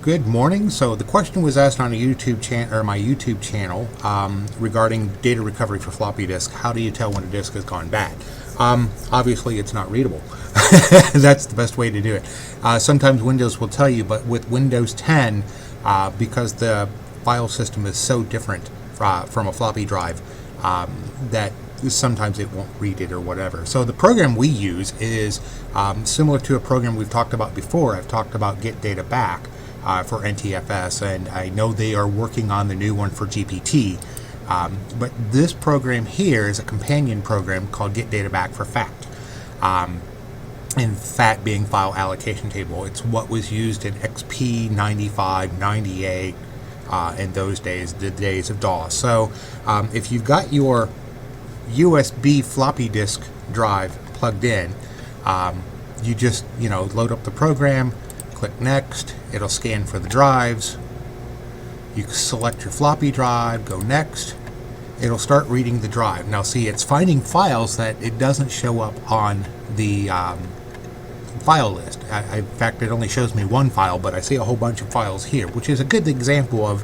Good morning. So the question was asked on a YouTube channel or my YouTube channel regarding data recovery for floppy disk. How do you tell when a disk has gone bad? Obviously, it's not readable. That's the best way to do it. Sometimes Windows will tell you, but with Windows 10, because the file system is so different from a floppy drive, that sometimes it won't read it or whatever. So the program we use is similar to a program we've talked about before. I've talked about Get Data Back for NTFS, and I know they are working on the new one for GPT. But this program here is a companion program called Get Data Back for FAT. And FAT being file allocation table. It's what was used in XP 95, 98, in those days, the days of DOS. So if you've got your USB floppy disk drive plugged in, you just load up the program, click next, it'll scan for the drives, you select your floppy drive, go next, it'll start reading the drive. Now see, it's finding files that it doesn't show up on the file list. In fact, it only shows me one file, but I see a whole bunch of files here, which is a good example of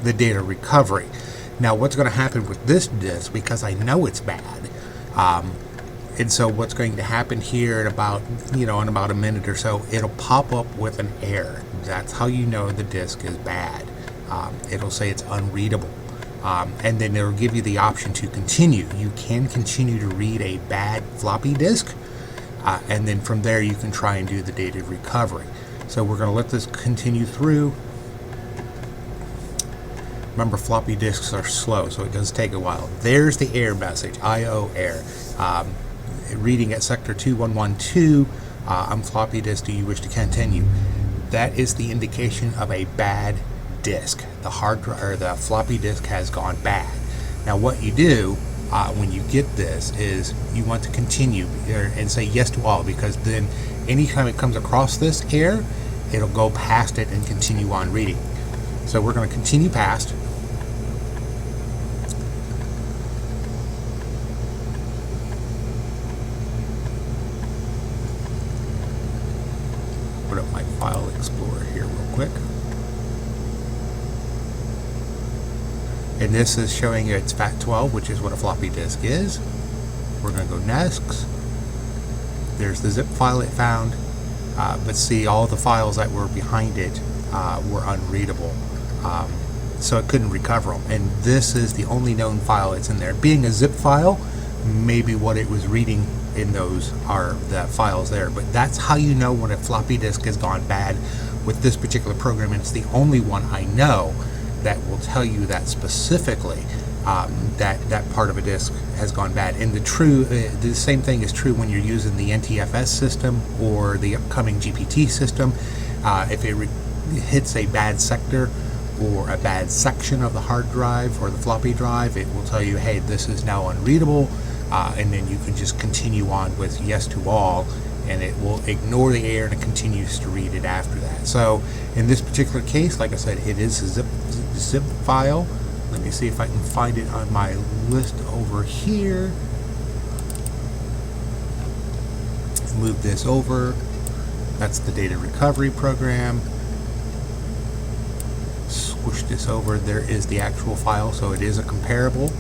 the data recovery. Now what's going to happen with this disk, because I know it's bad, and so what's going to happen here in about a minute or so, it'll pop up with an error. That's how you know the disk is bad. It'll say it's unreadable, and then it'll give you the option to continue. You can continue to read a bad floppy disk, and then from there you can try and do the data recovery. So we're going to let this continue through. Remember, floppy disks are slow, so it does take a while. There's the error message, IO error. Reading at sector 2112 on floppy disk, do you wish to continue? That is the indication of a bad disk. The hard drive or the floppy disk has gone bad. Now what you do when you get this is you want to continue and say yes to all, because then anytime it comes across this error, it'll go past it and continue on reading. So we're going to continue past. Put up my file explorer here real quick. And this is showing it's FAT12, which is what a floppy disk is. We're going to go next. There's the zip file it found, but see, all the files that were behind it were unreadable, so it couldn't recover them. And this is the only known file that's in there. Being a zip file, maybe what it was reading in those are the files there. But that's how you know when a floppy disk has gone bad with this particular program, and it's the only one I know that will tell you that specifically, that part of a disk has gone bad. And the same thing is true when you're using the NTFS system or the upcoming GPT system. If it hits a bad sector or a bad section of the hard drive or the floppy drive, it will tell you, hey, this is now unreadable, and then you can just continue on with yes to all, and it will ignore the error and it continues to read it after that. So in this particular case, like I said, it is a zip file. Let me see if I can find it on my list over here. Move this over. That's the data recovery program. Swoosh this over. There is the actual file, so it is a comparable.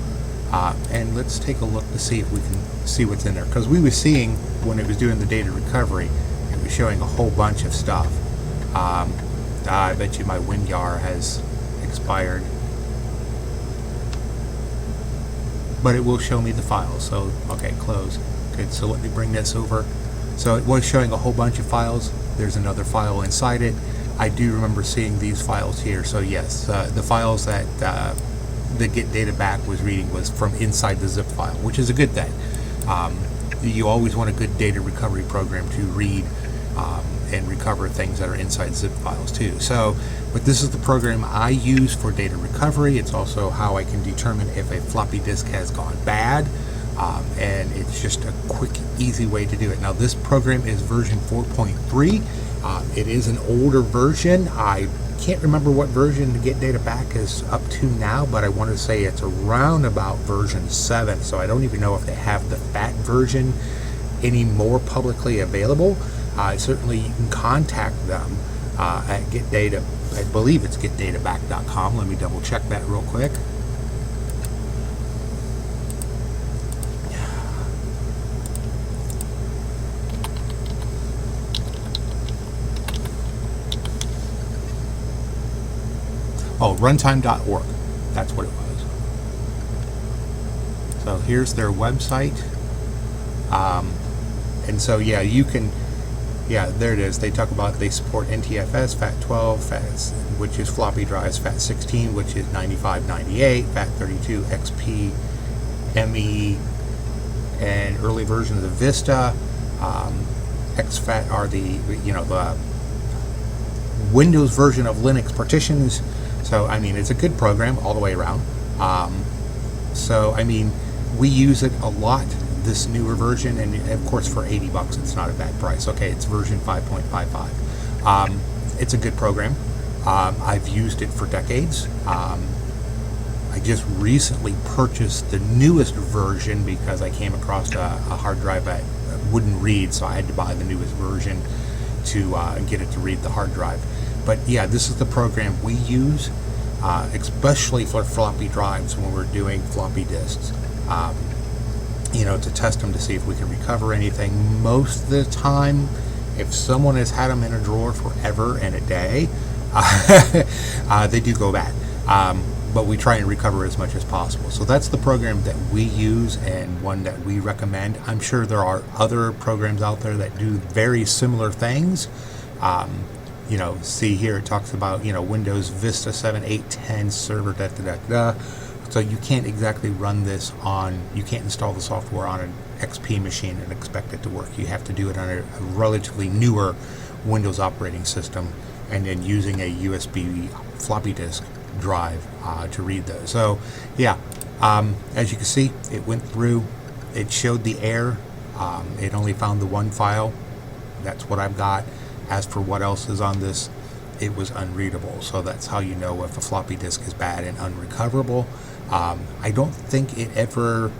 And let's take a look to see if we can see what's in there, because we were seeing when it was doing the data recovery, it was showing a whole bunch of stuff. I bet you my WinYAR has expired, but it will show me the files. So okay, close. Good. So let me bring this over. So it was showing a whole bunch of files. There's another file inside it. I do remember seeing these files here. So yes, the files that the Get Data Back was reading was from inside the zip file, which is a good thing. You always want a good data recovery program to read and recover things that are inside zip files too. So, but this is the program I use for data recovery. It's also how I can determine if a floppy disk has gone bad, and it's just a quick, easy way to do it. Now this program is version 4.3. It is an older version. I can't remember what version to Get Data Back is up to now, but I want to say it's around about version 7, so I don't even know if they have the FAT version any more publicly available. Certainly you can contact them at getdata. I believe it's getdataback.com. Let me double check that real quick. Oh, runtime.org. That's what it was. So here's their website. And so, yeah, you can, yeah, there it is. They talk about they support NTFS, FAT12, which is floppy drives, FAT16, which is 9598, FAT32, XP, ME, and early versions of Vista. XFAT are the Windows version of Linux partitions. So, I mean, it's a good program all the way around. So, I mean, we use it a lot, this newer version, and of course for $80 it's not a bad price. Okay, it's version 5.55. It's a good program. I've used it for decades. I just recently purchased the newest version because I came across a hard drive that wouldn't read, so I had to buy the newest version to get it to read the hard drive. But yeah, this is the program we use, especially for floppy drives when we're doing floppy disks. To test them to see if we can recover anything. Most of the time, if someone has had them in a drawer forever and a day, they do go bad. But we try and recover as much as possible. So that's the program that we use and one that we recommend. I'm sure there are other programs out there that do very similar things. See here it talks about, Windows Vista 7, 8, 10 server, So you can't exactly run this you can't install the software on an XP machine and expect it to work. You have to do it on a relatively newer Windows operating system and then using a USB floppy disk drive to read those. So yeah, as you can see, it went through, it showed the error. It only found the one file. That's what I've got. As for what else is on this, it was unreadable. So that's how you know if a floppy disk is bad and unrecoverable. I don't think it ever,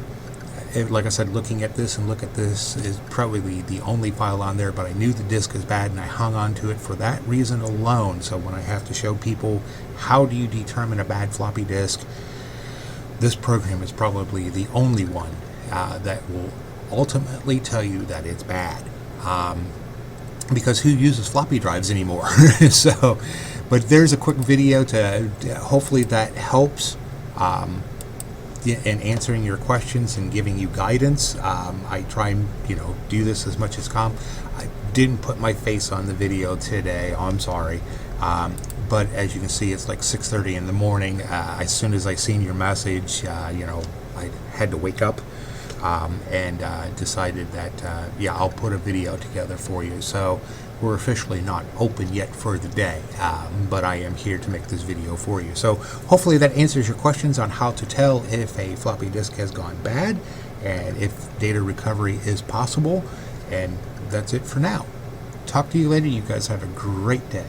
like I said, looking at this and look at this is probably the only file on there, but I knew the disk is bad and I hung on to it for that reason alone. So when I have to show people how do you determine a bad floppy disk, this program is probably the only one that will ultimately tell you that it's bad. Because who uses floppy drives anymore? But there's a quick video to hopefully that helps in answering your questions and giving you guidance. I try and do this as much as I didn't put my face on the video today. I'm sorry. But as you can see, it's like 6:30 in the morning. As soon as I seen your message, I had to wake up. And decided that I'll put a video together for you. So we're officially not open yet for the day, but I am here to make this video for you. So hopefully that answers your questions on how to tell if a floppy disk has gone bad and if data recovery is possible. And that's it for now. Talk to you later. You guys have a great day.